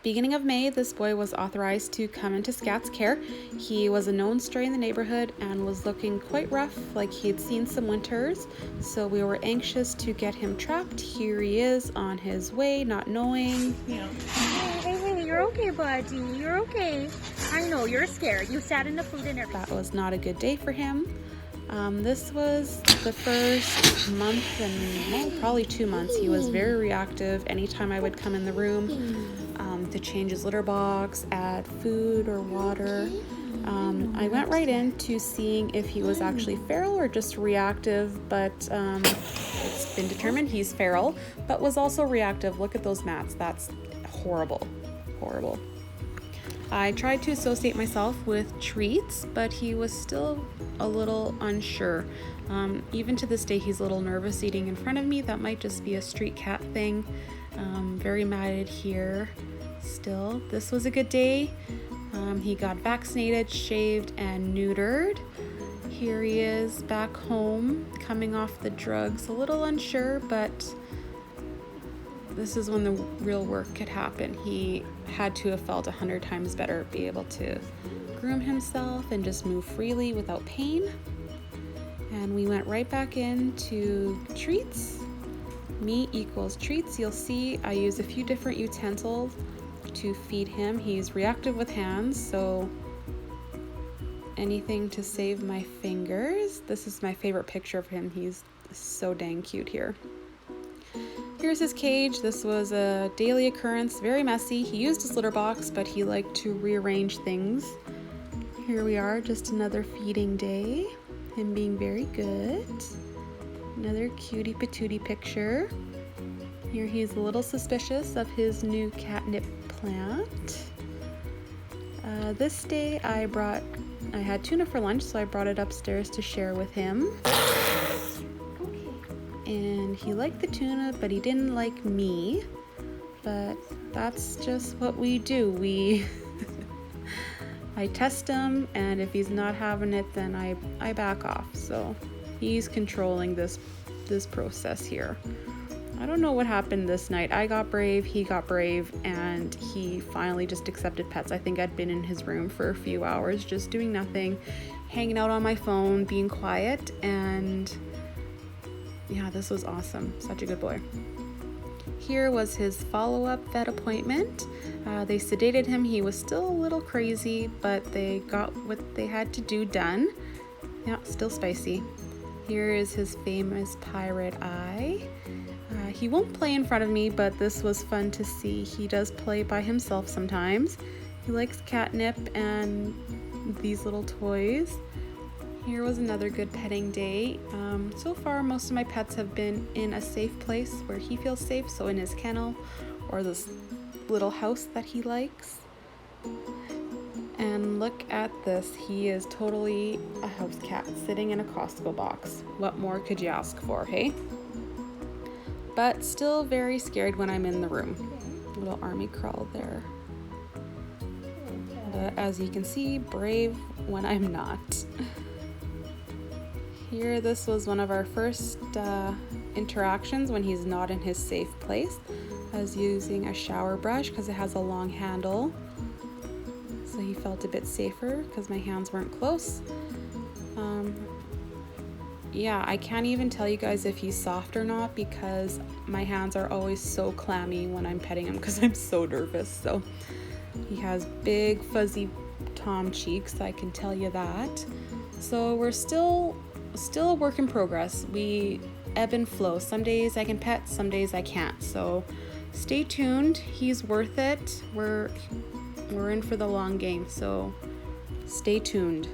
beginning of May, this boy was authorized to come into Scat's care. He was a known stray in the neighborhood and was looking quite rough, like he had seen some winters, so we were anxious to get him trapped. Here he is on his way, not knowing. Hey, you're okay, buddy. You're okay. I know, you're scared. You sat in the food and everything. That was not a good day for him. This was the first month and probably 2 months. He was very reactive anytime I would come in the room to change his litter box, add food or water. I went right into seeing if he was actually feral or just reactive, but it's been determined he's feral, but was also reactive. Look at those mats. That's horrible. Horrible. I tried to associate myself with treats, but he was still a little unsure. Even to this day, he's a little nervous eating in front of me. That might just be a street cat thing. Very matted here still. This was a good day. He got vaccinated, shaved, and neutered. Here he is back home, coming off the drugs. A little unsure, but this is when the real work could happen. He had to have felt 100 times better, be able to groom himself and just move freely without pain. And we went right back into treats. Me equals treats. You'll see I use a few different utensils to feed him. He's reactive with hands, so anything to save my fingers. This is my favorite picture of him. He's so dang cute here. Here's his cage. This was a daily occurrence, very messy. He used his litter box, but he liked to rearrange things. Here we are, just another feeding day. Him being very good. Another cutie patootie picture. Here he's a little suspicious of his new catnip plant. This day I had tuna for lunch, so I brought it upstairs to share with him. And he liked the tuna, but he didn't like me. But that's just what we do. I test him, and if he's not having it, then I back off. So he's controlling this process here. I don't know what happened this night. I got brave, he got brave, and he finally just accepted pets. I think I'd been in his room for a few hours, just doing nothing, hanging out on my phone, being quiet, and yeah, this was awesome. Such a good boy. Here was his follow-up vet appointment. They sedated him. He was still a little crazy, but they got what they had to do done. Yeah, still spicy. Here is his famous pirate eye. He won't play in front of me, but this was fun to see. He does play by himself sometimes. He likes catnip and these little toys. Here was another good petting day. So far, most of my pets have been in a safe place where he feels safe, so in his kennel or this little house that he likes. And look at this. He is totally a house cat sitting in a Costco box. What more could you ask for, hey? But still very scared when I'm in the room. Little army crawl there. But as you can see, brave when I'm not. Here, this was one of our first interactions when he's not in his safe place. I was using a shower brush because it has a long handle. So he felt a bit safer because my hands weren't close. Yeah, I can't even tell you guys if he's soft or not because my hands are always so clammy when I'm petting him because I'm so nervous. So he has big fuzzy tom cheeks, I can tell you that. So we're still a work in progress. We ebb and flow. Some days I can pet, some days I can't. So stay tuned. He's worth it. We're in for the long game. So stay tuned.